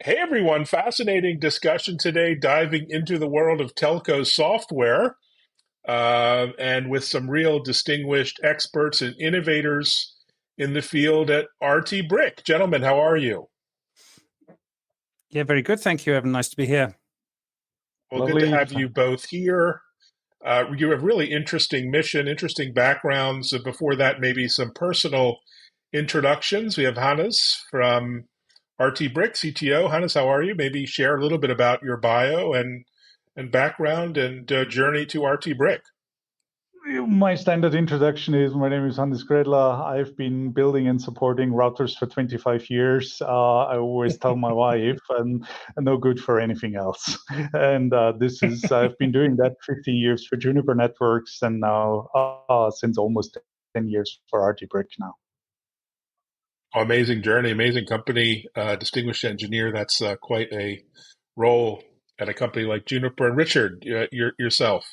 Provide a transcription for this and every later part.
Hey everyone, fascinating discussion today, diving into the world of telco software and with some real distinguished experts and innovators in the field at RT Brick. Gentlemen, how are you? Yeah, very good. Thank you, Evan. Nice to be here. Well, good to Lovely. have you both here. You have really interesting mission, interesting backgrounds. Before that, maybe some personal introductions. We have Hannes from RT Brick, CTO. Hannes, how are you? Maybe share a little bit about your bio and background and journey to RT Brick. My standard introduction is my name is Hannes Gredler. I've been building and supporting routers for 25 years. I always tell my wife I'm no good for anything else. And I've been doing that 15 years for Juniper Networks and now since almost 10 years for RT Brick now. Amazing journey, amazing company, distinguished engineer. That's quite a role at a company like Juniper. And Richard, yourself.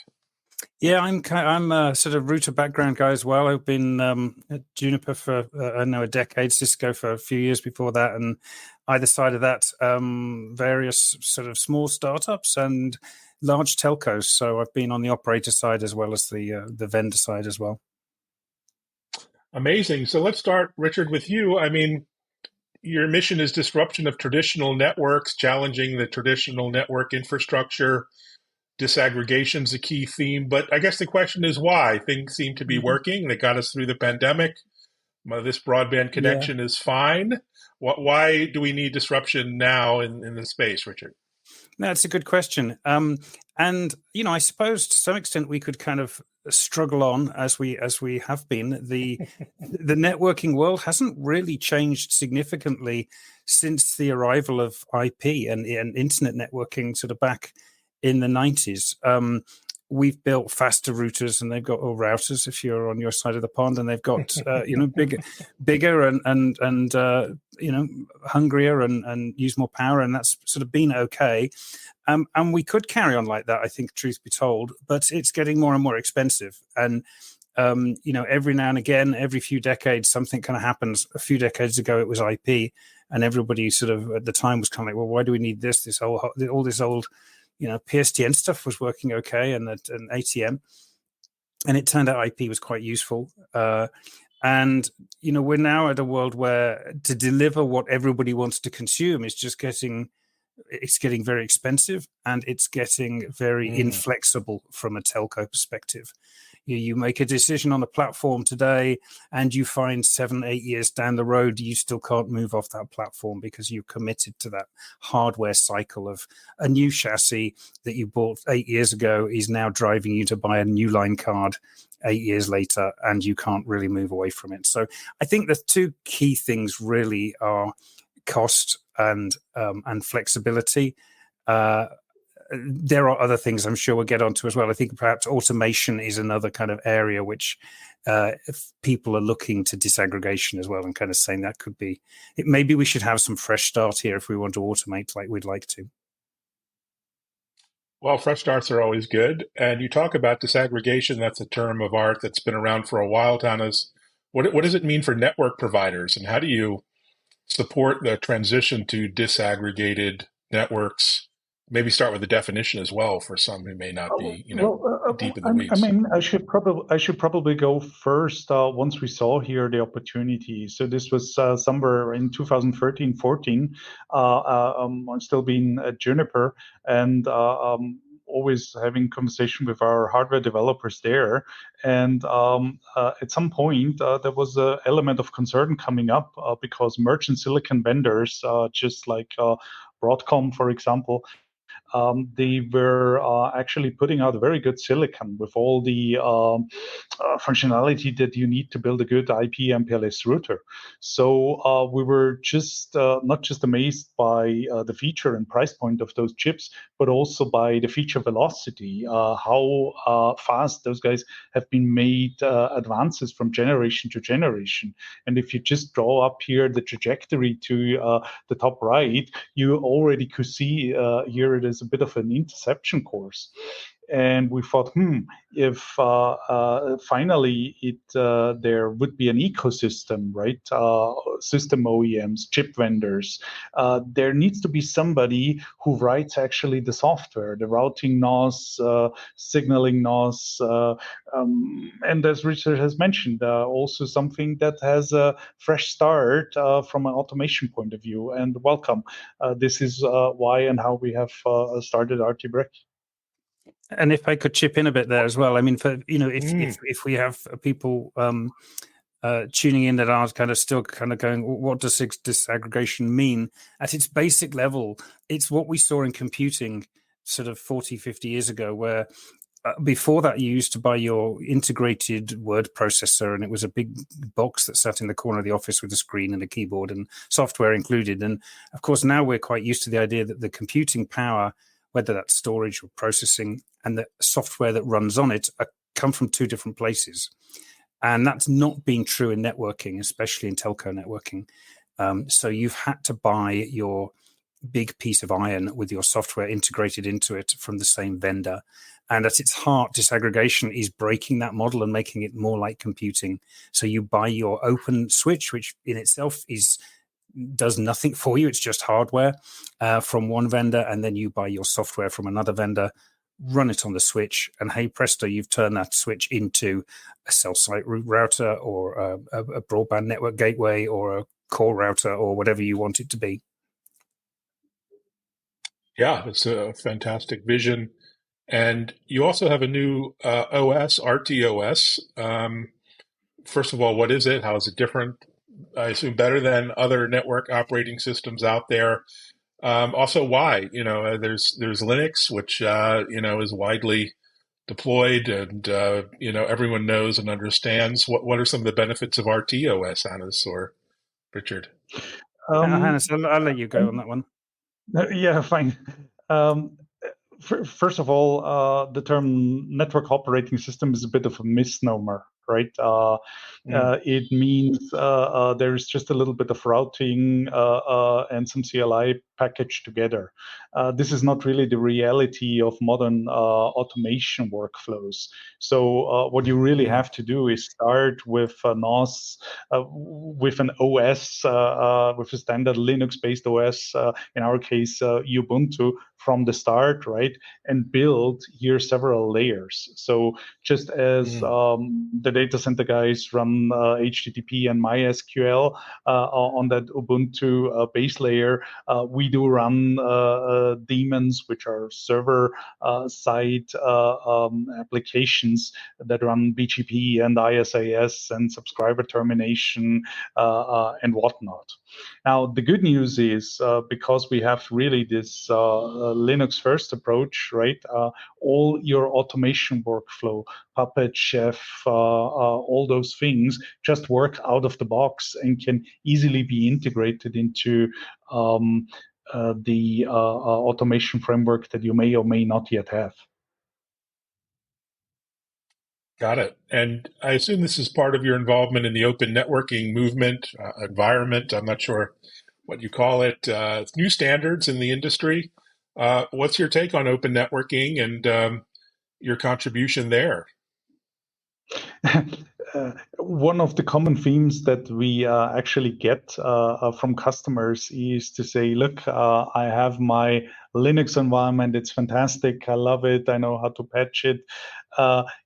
Yeah, I'm a sort of router background guy as well. I've been at Juniper for I know a decade, Cisco for a few years before that, and either side of that, various sort of small startups and large telcos. So I've been on the operator side as well as the vendor side as well. Amazing. So let's start, Richard, with you. I mean, your mission is disruption of traditional networks, challenging the traditional network infrastructure. Disaggregation is a key theme, but I guess the question is why things seem to be working. They got us through the pandemic. This broadband connection is fine. Why do we need disruption now in the space, Richard? No, it's a good question. And I suppose to some extent we could kind of struggle on as we have been. The networking world hasn't really changed significantly since the arrival of IP and internet networking sort of back in the 90s. We've built faster routers, and they've got or routers if you're on your side of the pond, and they've got bigger and hungrier and use more power, and that's sort of been okay. And we could carry on like that, I think, truth be told, but it's getting more and more expensive. And every now and again, every few decades, something kind of happens. A few decades ago, it was IP, and everybody sort of at the time was kind of like, well, why do we need this? All this old PSTN stuff was working okay, and ATM, and it turned out IP was quite useful. And we're now at a world where to deliver what everybody wants to consume is just getting very expensive, and it's getting very inflexible from a telco perspective. You make a decision on a platform today, and you find 7-8 years down the road, you still can't move off that platform because you're committed to that hardware cycle of a new chassis that you bought 8 years ago is now driving you to buy a new line card 8 years later, and you can't really move away from it. So I think the two key things really are cost and flexibility. There are other things I'm sure we'll get onto as well. I think perhaps automation is another kind of area which if people are looking to disaggregation as well and kind of saying that could be it. Maybe we should have some fresh start here if we want to automate like we'd like to. Well, fresh starts are always good. And you talk about disaggregation. That's a term of art that's been around for a while, Tanas. What does it mean for network providers, and how do you support the transition to disaggregated networks? Maybe start with the definition as well for some who may not be, deep in the weeds. I mean, I should probably go first. Once we saw here the opportunity, so this was somewhere in 2013-14. I'm still being at Juniper, and always having conversation with our hardware developers there. And at some point, there was an element of concern coming up because merchant silicon vendors, just like Broadcom, for example, they were actually putting out a very good silicon with all the functionality that you need to build a good IP MPLS router. So we were just not just amazed by the feature and price point of those chips, but also by the feature velocity, how fast those guys have been made advances from generation to generation. And if you just draw up here the trajectory to the top right, you already could see here it is a bit of an interception course. And we thought, if finally there would be an ecosystem, right? System OEMs, chip vendors. There needs to be somebody who writes actually the software, the routing NOS, signaling NOS, and as Richard has mentioned, also something that has a fresh start from an automation point of view. And welcome. This is why and how we have started RT-Brick. And if I could chip in a bit there as well, I mean, for if we have people tuning in that are kind of still kind of going, what does disaggregation mean? At its basic level, it's what we saw in computing sort of 40, 50 years ago, where before that you used to buy your integrated word processor, and it was a big box that sat in the corner of the office with a screen and a keyboard and software included. And of course, now we're quite used to the idea that the computing power, whether that's storage or processing, and the software that runs on it come from two different places. And that's not been true in networking, especially in telco networking. So you've had to buy your big piece of iron with your software integrated into it from the same vendor. And at its heart, disaggregation is breaking that model and making it more like computing. So you buy your open switch, which in itself does nothing for you. It's just hardware from one vendor, and then you buy your software from another vendor, run it on the switch, and hey presto, you've turned that switch into a cell site router or a broadband network gateway or a core router or whatever you want it to be. Yeah, it's a fantastic vision. And you also have a new OS, RTOS. First of all, what is it? How is it different? I assume better than other network operating systems out there. Also, why? There's Linux, which is widely deployed, and everyone knows and understands. What are some of the benefits of RTOS, Hannes or Richard? Hannes, I'll let you go on that one. Yeah, fine. First of all, the term network operating system is a bit of a misnomer, right? It means there is just a little bit of routing and some CLI packaged together. This is not really the reality of modern automation workflows. So what you really have to do is start with a NOS, with an OS, with a standard Linux-based OS, in our case, Ubuntu, from the start, right? And build here several layers. So just as the data center guys run HTTP and MySQL on that Ubuntu base layer, we do run daemons, which are server side applications that run BGP and ISAS and subscriber termination and whatnot. Now, the good news is because we have really this Linux first approach, right? All your automation workflow, Puppet, Chef, all those things just work out of the box and can easily be integrated into the automation framework that you may or may not yet have. Got it. And I assume this is part of your involvement in the open networking movement, environment. I'm not sure what you call it. New standards in the industry. What's your take on open networking and your contribution there? One of the common themes that we actually get from customers is to say, look, I have my Linux environment. It's fantastic. I love it. I know how to patch it.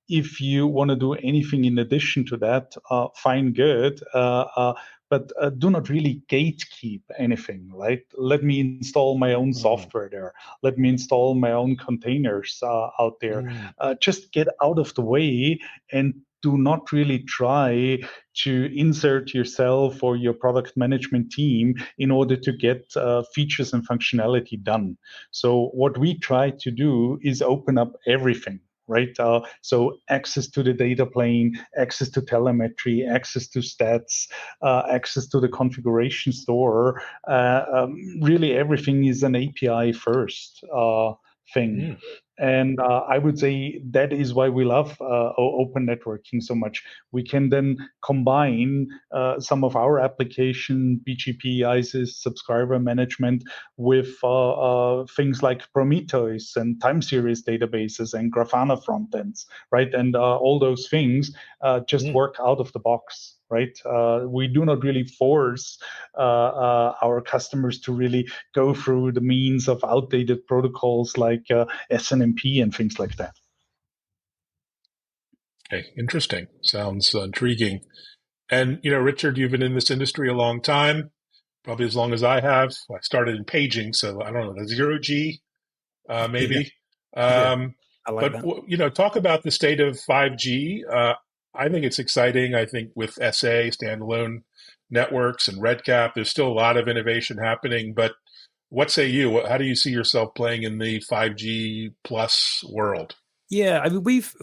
If you want to do anything in addition to that, fine, good. But do not really gatekeep anything, right? Let me install my own software there. Let me install my own containers out there. Just get out of the way and do not really try to insert yourself or your product management team in order to get features and functionality done. So what we try to do is open up everything. Right. So access to the data plane, access to telemetry, access to stats, access to the configuration store. Really, everything is an API first thing. And I would say that is why we love open networking so much. We can then combine some of our application, BGP, ISIS, subscriber management, with things like Prometheus and time series databases and Grafana frontends, right? And all those things just work out of the box, right? We do not really force our customers to really go through the means of outdated protocols like SNMP and things like that. Okay, interesting. Sounds intriguing. And, Richard, you've been in this industry a long time, probably as long as I have. I started in paging, so I don't know, the 0G, Yeah, maybe. yeah, Um, I like but, that. talk about the state of 5G. I think it's exciting. I think with SA, standalone networks, and RedCap, there's still a lot of innovation happening. But what say you? How do you see yourself playing in the 5G plus world? Yeah, I mean, we've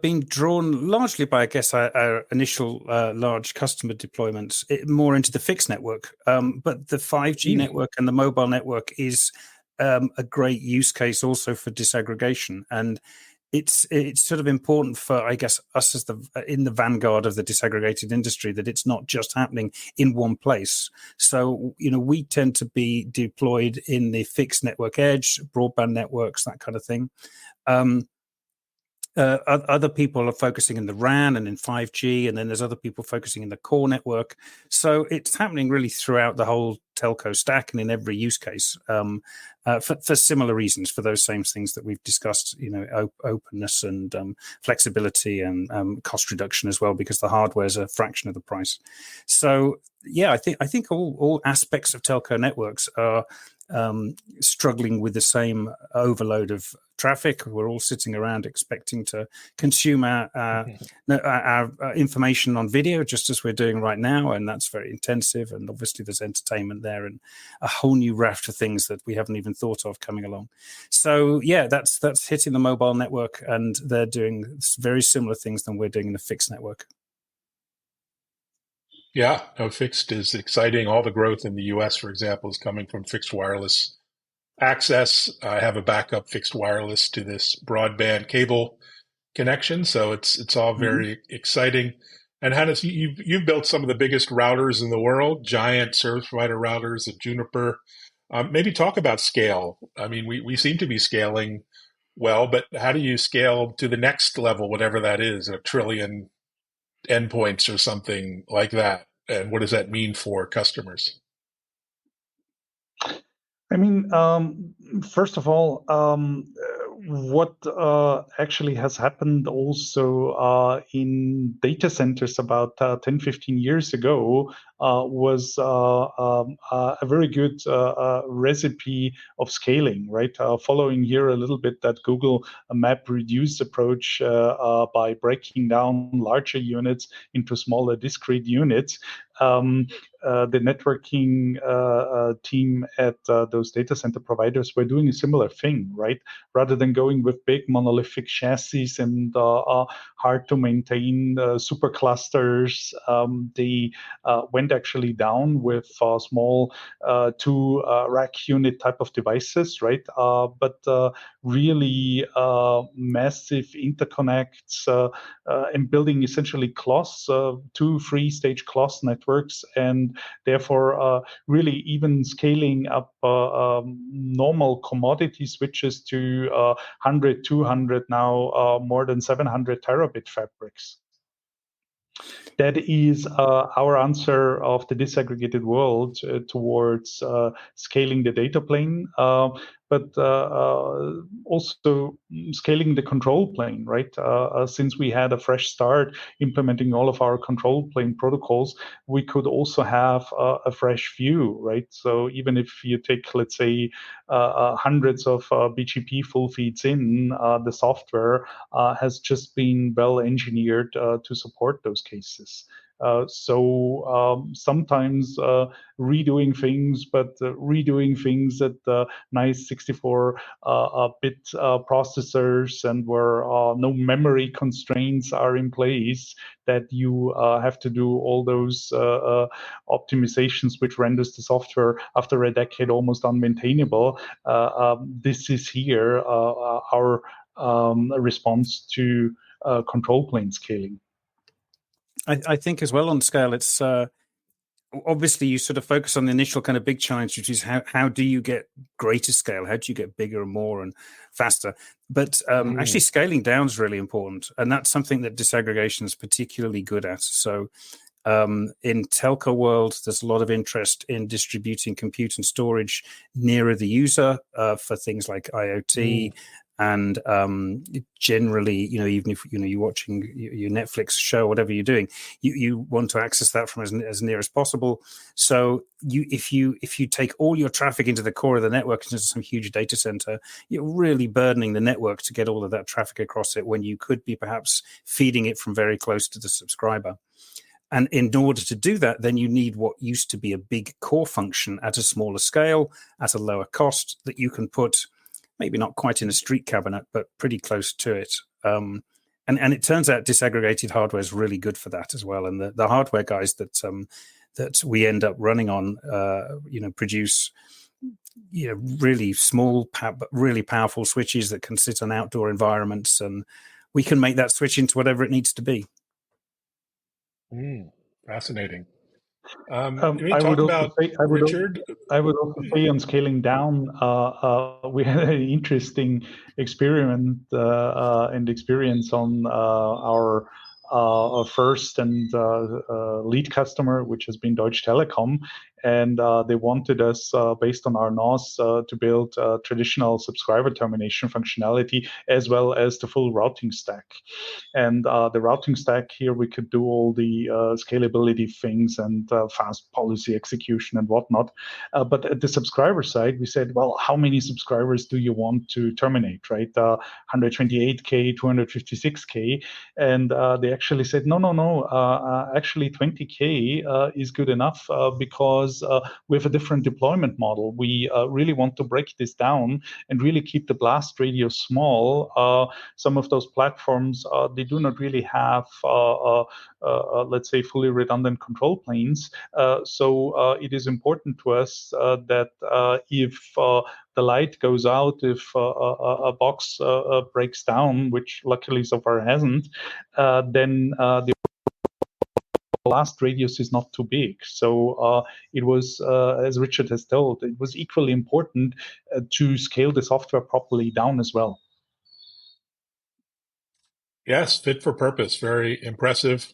been drawn largely by, I guess, our initial large customer deployments more into the fixed network. But the 5G network and the mobile network is a great use case also for disaggregation, and it's sort of important for, I guess, us as in the vanguard of the disaggregated industry, that it's not just happening in one place. So we tend to be deployed in the fixed network edge, broadband networks, that kind of thing. Other people are focusing in the RAN and in 5G, and then there's other people focusing in the core network. So it's happening really throughout the whole telco stack and in every use case, for similar reasons, for those same things that we've discussed, openness and flexibility and cost reduction as well, because the hardware is a fraction of the price. So yeah, I think all aspects of telco networks are struggling with the same overload of traffic. We're all sitting around expecting to consume our information on video, just as we're doing right now, and that's very intensive. And obviously, there's entertainment there and a whole new raft of things that we haven't even thought of coming along. So yeah, that's hitting the mobile network, and they're doing very similar things than we're doing in the fixed network. Yeah, no, fixed is exciting. All the growth in the US, for example, is coming from fixed wireless access. I have a backup fixed wireless to this broadband cable connection, so it's all very exciting. And Hannes, you've built some of the biggest routers in the world, giant service provider routers at Juniper. Maybe talk about scale. I mean, we seem to be scaling well, but how do you scale to the next level, whatever that is, a trillion endpoints or something like that? And what does that mean for customers? I mean, first of all, what actually has happened also in data centers about 10, 15 years ago was a very good recipe of scaling, right? Following here a little bit that Google map reduce approach by breaking down larger units into smaller discrete units. The networking team at those data center providers were doing a similar thing, right? Rather than going with big monolithic chassis and hard to maintain superclusters, they went actually down with small two rack unit type of devices, right? But really massive interconnects and building essentially cloths, 2-3 stage cloth networks, and therefore really even scaling up normal commodity switches to 100, 200, now more than 700 terabit fabrics. That is our answer of the disaggregated world towards scaling the data plane, but also scaling the control plane, right? Since we had a fresh start implementing all of our control plane protocols, we could also have a fresh view, right? So even if you take, let's say, hundreds of BGP full feeds in, the software has just been well engineered to support those cases. Sometimes redoing things, but redoing things at nice 64-bit processors, and where no memory constraints are in place, that you have to do all those optimizations, which renders the software after a decade almost unmaintainable. This is here our response to control plane scaling. I think as well on scale, it's obviously you sort of focus on the initial kind of big challenge, which is how do you get greater scale? How do you get bigger and more and faster? But actually scaling down is really important. And that's something that disaggregation is particularly good at. So in telco world, there's a lot of interest in distributing compute and storage nearer the user for things like IoT. And generally, even if you're watching your Netflix show, whatever you're doing, you want to access that from as near as possible. So if you take all your traffic into the core of the network, into some huge data center, you're really burdening the network to get all of that traffic across it, when you could be perhaps feeding it from very close to the subscriber. And in order to do that, then you need what used to be a big core function at a smaller scale, at a lower cost, that you can put maybe not quite in a street cabinet, but pretty close to it. And it turns out disaggregated hardware is really good for that as well. And the hardware guys that we end up running on, produce really small, but really powerful switches that can sit on outdoor environments, and we can make that switch into whatever it needs to be. Fascinating. I would also say on scaling down, we had an interesting experiment and experience on our first and lead customer, which has been Deutsche Telekom. And they wanted us, based on our NOS, to build traditional subscriber termination functionality, as well as the full routing stack. And the routing stack here, we could do all the scalability things and fast policy execution and whatnot. But at the subscriber side, we said, well, how many subscribers do you want to terminate, right? 128K, 256K. And they actually said, no, actually 20K is good enough because we have a different deployment model. We really want to break this down and really keep the blast radius small. Some of those platforms, they do not really have, let's say, fully redundant control planes. So it is important to us that if the light goes out, if a box breaks down, which luckily so far hasn't, then the blast radius is not too big. So it was, as Richard has told, it was equally important to scale the software properly down as well. Yes, fit for purpose. Very impressive.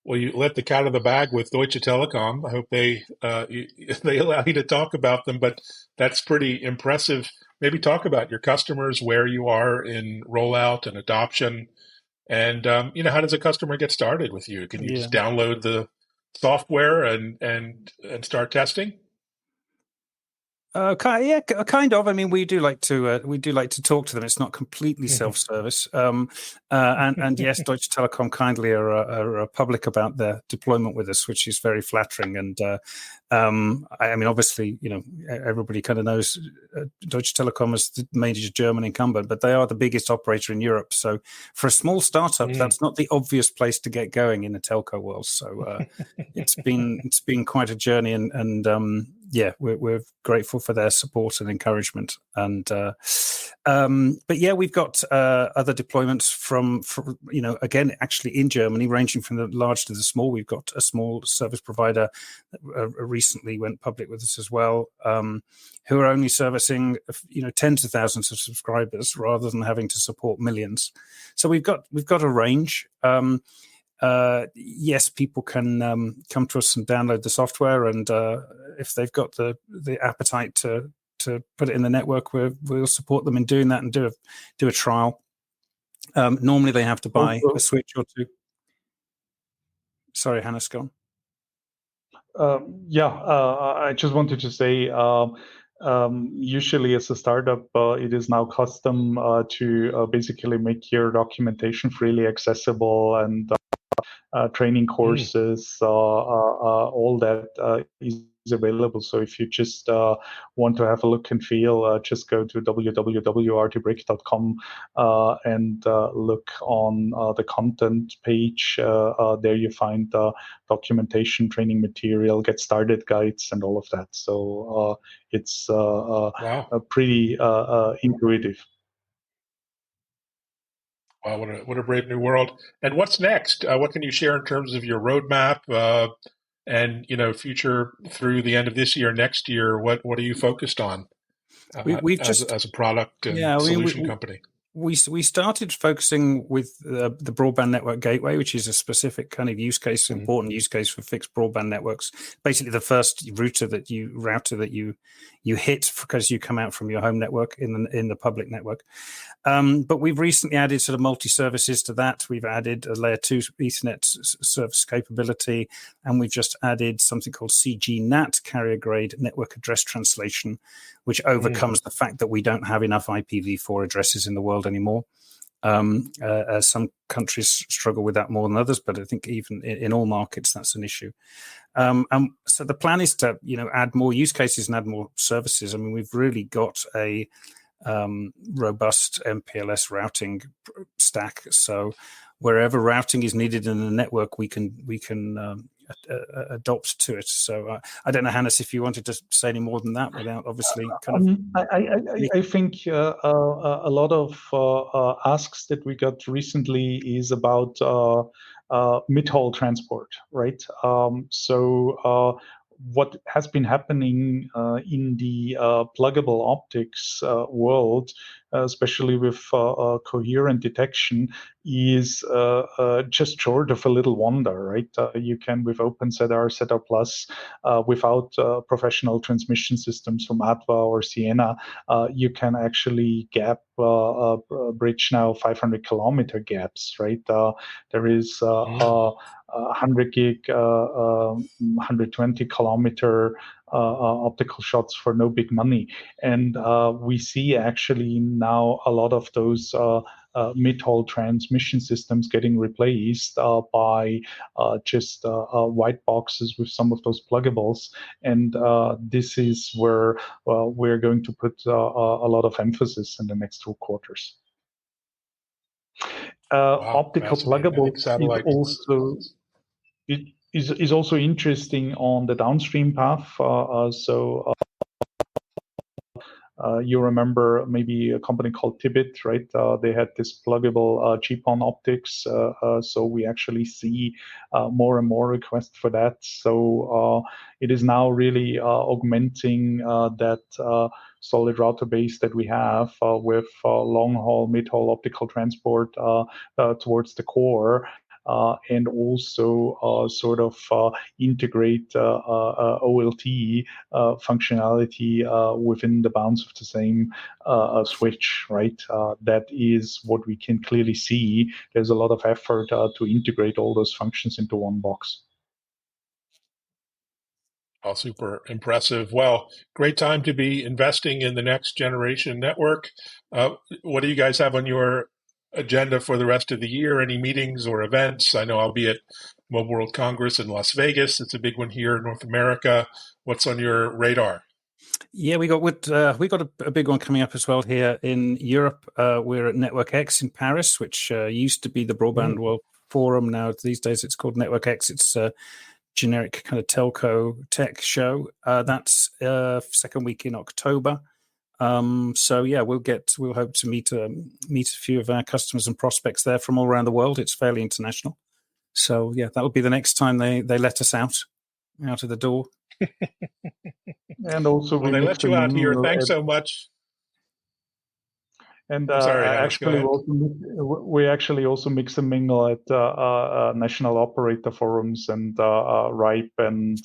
Well, you let the cat out of the bag with Deutsche Telekom. I hope they allow you to talk about them, but that's pretty impressive. Maybe talk about your customers, where you are in rollout and adoption, and how does a customer get started with you? Can you just download the software and start testing? Kind of. I mean, we do like to talk to them. It's not completely self-service. And yes, Deutsche Telekom kindly are public about their deployment with us, which is very flattering. And I mean, obviously, everybody kind of knows Deutsche Telekom is the major German incumbent, but they are the biggest operator in Europe. So for a small startup, that's not the obvious place to get going in the telco world. So it's been quite a journey, and we're grateful for their support and encouragement. And but yeah, we've got other deployments from again, actually in Germany, ranging from the large to the small. We've got a small service provider that recently went public with us as well, who are only servicing tens of thousands of subscribers rather than having to support millions. So we've got a range. Yes, people can come to us and download the software, and if they've got the appetite to put it in the network, we'll support them in doing that and do a trial. Normally, they have to buy a switch or two. Sorry, Hannes, go on. I just wanted to say, usually as a startup, it is now custom to basically make your documentation freely accessible and training Mm. courses, all that is available. So if you just want to have a look and feel, just go to www.rtbrick.com and look on the content page. There you find documentation, training material, get started guides, and all of that. So it's Wow. pretty intuitive. Wow, what a brave new world! And what's next? What can you share in terms of your roadmap and future through the end of this year, next year? What are you focused on We've as just, as a product and yeah, I mean, solution company? we started focusing with the broadband network gateway, which is a specific kind of use case, Mm. important use case for fixed broadband networks. Basically, the first router that you hit because you come out from your home network in the public network. But we've recently added sort of multi-services to that. We've added a layer 2 Ethernet service capability, and we've just added something called CG-NAT, carrier grade network address translation, which overcomes the fact that we don't have enough IPv4 addresses in the world anymore. Some countries struggle with that more than others, but I think even in all markets, that's an issue. And so the plan is to, add more use cases and add more services. I mean, we've really got a robust MPLS routing stack. So wherever routing is needed in the network, we can adopt to it. So I don't know, Hannes, if you wanted to say any more than that without obviously kind of. I think a lot of asks that we got recently is about mid-haul transport, right? So what has been happening in the pluggable optics world, especially with coherent detection, is just short of a little wonder, right? You can, with OpenZR, ZR Plus, without professional transmission systems from ADVA or Siena, you can actually bridge now 500-kilometer gaps, right? There is 100 gig, 120 kilometer optical shots for no big money. And we see actually now a lot of those mid-haul transmission systems getting replaced by just white boxes with some of those pluggables. And this is where we're going to put a lot of emphasis in the next 2 quarters. Wow, Optical fascinating. I think pluggables satellite. is also interesting on the downstream path. So you remember maybe a company called Tibit, right? They had this pluggable GPON optics. So we actually see more and more requests for that. So it is now really augmenting that solid router base that we have with long haul, mid haul optical transport towards the core. And also sort of integrate OLT functionality within the bounds of the same switch, right? That is what we can clearly see. There's a lot of effort to integrate all those functions into one box. Oh, super impressive. Well, great time to be investing in the next generation network. What do you guys have on your agenda for the rest of the year? Any meetings or events? I know I'll be at Mobile World Congress in Las Vegas. It's a big one here in North America. What's on your radar? Yeah, we got a big one coming up as well here in Europe. We're at Network X in Paris, which used to be the Broadband World Forum. Now these days it's called Network X. It's a generic kind of telco tech show. That's second week in October. So yeah, we'll hope to meet a few of our customers and prospects there from all around the world. It's fairly international. So yeah, that'll be the next time they let us out of the door. And also Well, we they mix let you them out here. in. Thanks so much. And I'm sorry, Hannes, go actually, ahead. we actually also mix and mingle at national operator forums and RIPE and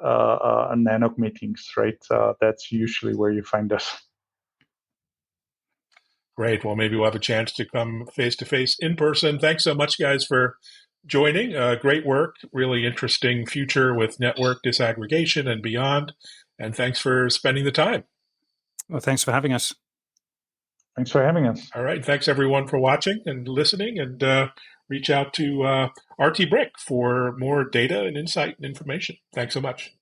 NANOC meetings, right? That's usually where you find us. Great. Well, maybe we'll have a chance to come face to face in person. Thanks so much, guys, for joining. Great work. Really interesting future with network disaggregation and beyond. And thanks for spending the time. Well, thanks for having us. Thanks for having us. All right. Thanks, everyone, for watching and listening. And reach out to RT Brick for more data and insight and information. Thanks so much.